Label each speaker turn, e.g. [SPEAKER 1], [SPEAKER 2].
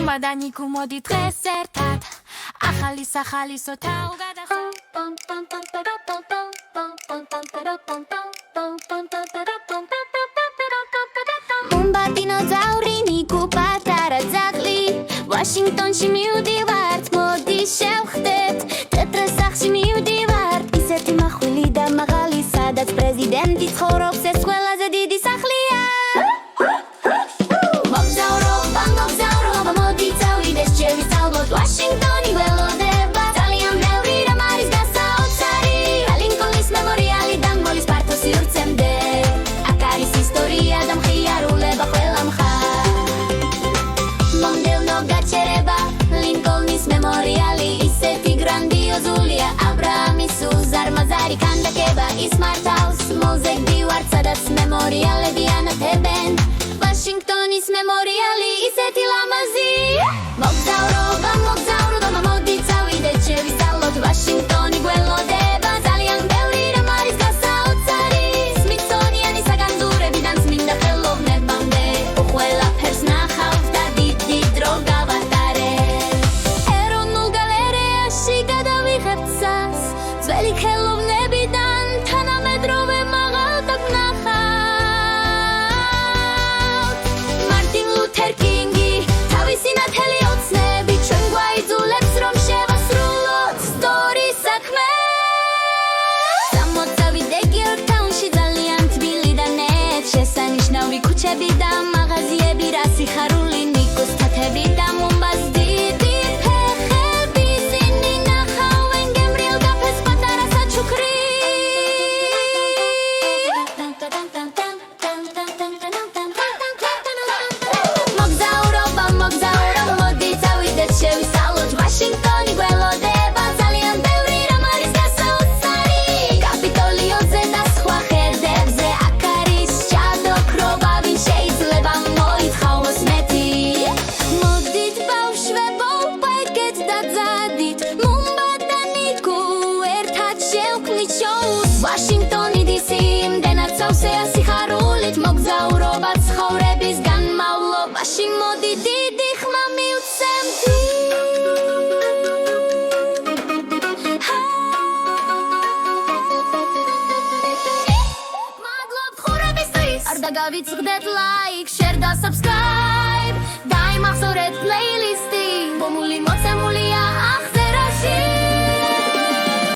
[SPEAKER 1] მომადანიკუ მოდი დღეს ერთად ახალი სახალისო თაუ გადახო ბუმბა დინოზავრი ნიკუ პატარა ძაღლი ვაშინგტონში მივდივართ მოდი შევხვდეთ თეთრ სახლში მივდივართ ისეთი მახვილი და მაღალი სადაც პრეზიდენტი ცხოვრობს ეს ყველაზე დიდი სახლია Washington-ი ველოდება ძალიან ბევრი რამ არის გასაოცარი ლინკოლნის მემორიალიდან მოლის პარტოს სივრცემდე აქ არის ისტორია და მხიარულება ყველა მხარს მომდევნო გაჩერება ლინკოლნის მემორიალი ისეთი გრანდიოზულია აბრაამის უზარმაზარი ქანდაკება ის მართავს მოზეგდივართ სადაც მემორიალები ანათებენ Washington-ის მემორიალი ისეთი ლამაზი მოგზაურობა მოდი წავიდეთ შევისწავლოთ Washington-ი გველოდება ძალიან ბევრი რამ არის გასაოცარი სმითსონიანი საგანძურებიდან წმინდა ხელოვნებამდე ყველაფერს ნახავთ და დიდი დრო გავატარეთ ეროვნულ გალერეაში გადავიღებთ სას ძველი ხელოვნებიდან თანამედროვე მაღალტად ვნახავთ მარტინ ლუთერ კინგი თავისი ნათელი ოცნებით ჩვენ გვაიძულებს რომ შევასრულოთ სტორის საქმე სამოცავიდე გიორგთაუნში ძალიან თბილი და ნეტ შესანიშნავი ქუჩები და მაღაზიები რა სიხარული ნიკოს თათები და მომბას დიდი ფეხები ისინი ნახავენ გემრიელ კაფეს პატარა საჩუქრი მოგზაურობა მოდი წავიდეთ შევისწავლოთ Washington-ი გველოდება ძალიან ბევრი რამ არის გასაოცარი კაპიტოლიონზე და სხვა ხედებზე აქ არის ჭადროქრობა ვინ შეიძლება მოითხოვოს მეტი მოდით ბავშვებო პაიკეთ და ძადით მუმბა და ნიკუ ერთად შევქმნით შოუს Washington-ი DC იმდენად სავსეა სიხარულით მოგზაურობა ცხოვრების განმავლობაში მოდი დიდი ხმა მივცემთ მადლობ ხურებისთვის არ დაგავიწყდეთ like, share და subscribe დაიმახსოვრეთ playlist